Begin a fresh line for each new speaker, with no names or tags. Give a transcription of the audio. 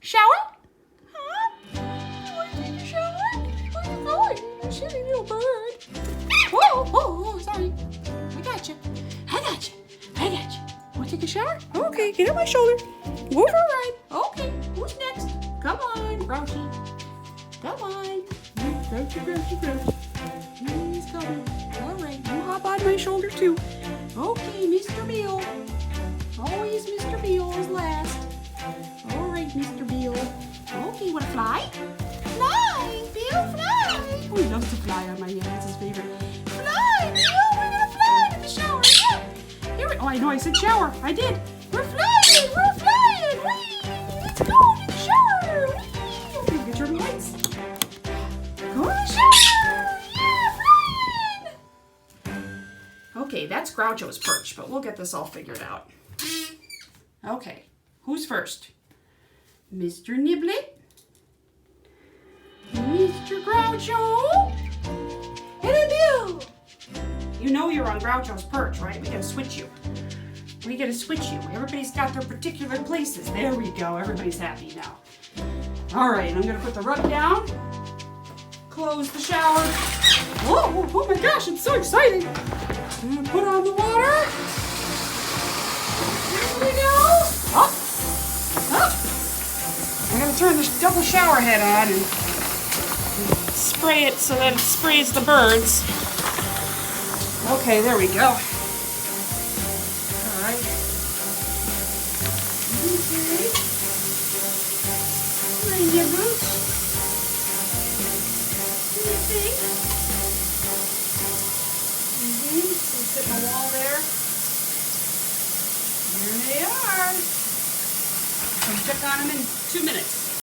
Shower? Huh? You want to take a shower? Where you going? You silly little bird. Oh, sorry. I got you. Want to take a shower? Okay, get on my shoulder. Move her right. Okay, who's next? Come on, Grouchy. Come on. Grouchy. He's coming. All right, you hop on my shoulder too. Okay, Mr. Beal. Always Mr. Beal is last. All right, Mr. Beal. Okay, you want to fly? Fly, Beal, fly. Oh, he loves to fly on my head. That's his favorite. Fly, Beal. We're going to fly in the shower. Yeah. Here we. Oh, I know I said shower. I did. We're flying. Whee! Let's go to the shower. Whee! Okay, get your lights. Go to the shower. Yeah, flying. Okay, that's Groucho's perch, but we'll get this all figured out. Okay, who's first? Mr. Niblet? Mr. Groucho? And Bill! You know you're on Groucho's perch, right? We gotta switch you. Everybody's got their particular places. There we go. Everybody's happy now. All right, I'm gonna put the rug down. Close the shower. Whoa, oh my gosh, it's so exciting. I'm gonna put on the water. Here we go. Up. I'm gonna turn the double shower head on and spray it so that it sprays the birds. Okay, there we go. All right. Okay. Right here, Boots. What do you think? So sit on the wall there. Here they are. Come check on them in 2 minutes.